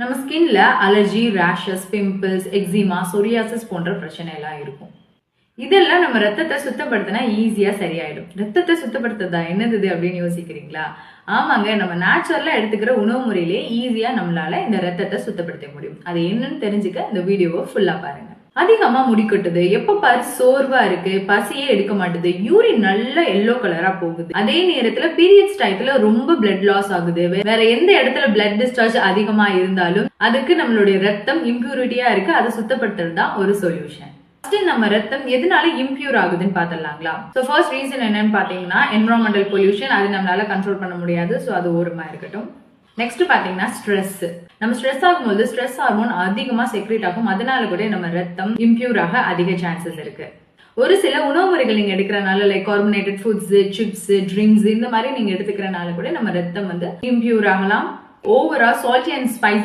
நம்ம ஸ்கின்ல allergy, rashes, pimples, eczema, psoriasis போன்ற பிரச்சனை எல்லாம் இருக்கும். இதெல்லாம் நம்ம ரத்தத்தை சுத்தப்படுத்தினா ஈஸியா சரியாயிடும். ரத்தத்தை சுத்தப்படுத்துறதா என்னது அப்படின்னு யோசிக்கிறீங்களா? ஆமாங்க, நம்ம நேச்சுரலா எடுத்துக்கிற உணவு முறையிலே ஈஸியா நம்மளால இந்த ரத்தத்தை சுத்தப்படுத்த முடியும். அது என்னன்னு தெரிஞ்சுக்க இந்த வீடியோவை ஃபுல்லா பாருங்க. அதிகமா முடி கொட்டுது, எப்ப பாரு சோர்வா இருக்கு, பசியே எடுக்க மாட்டுது, யூரின் நல்ல எல்லோ கலரா போகுது, அதே நேரத்துல பீரியட்ஸ் டயத்துல ரொம்ப பிளட் லாஸ் ஆகுது, வேற எந்த இடத்துல பிளட் டிஸ்சார்ஜ் அதிகமா இருந்தாலும் அதுக்கு நம்மளுடைய ரத்தம் இம்பியூரிட்டியா இருக்கு, அதை சுத்தப்படுத்துறது தான் ஒரு சொல்யூஷன். நம்ம ரத்தம் எதனால இம்பியூர் ஆகுதுன்னு பாத்திரலாங்களா? சோ ஃபர்ஸ்ட் ரீசன் என்னன்னு பாத்தீங்கன்னா என்விரான்மெண்டல் பொல்யூஷன். அது நம்மளால கண்ட்ரோல் பண்ண முடியாது, சோ அது ஓரமா இருக்கட்டும். நெக்ஸ்ட் பாத்தீங்கன்னா ஸ்ட்ரெஸ். நம்ம ஸ்ட்ரெஸ் ஆகும்போது ஸ்ட்ரெஸ் ஹார்மோன் அதிகமா செக்ரேட் ஆகும், அதனால கூட நம்ம ரத்தம் இம்பியூர் ஆக அதிக சான்சஸ் இருக்கு. ஒரு சில உணவு முறைகள் நீங்க எடுக்கிறனால, like carbonated foods, chips, drinks இந்த மாதிரி நீங்க எடுத்துக்கிறனால கூட நம்ம ரத்தம் இம்பியூர் ஆகலாம். ஓவரா சால்ட்டி அண்ட் ஸ்பைசி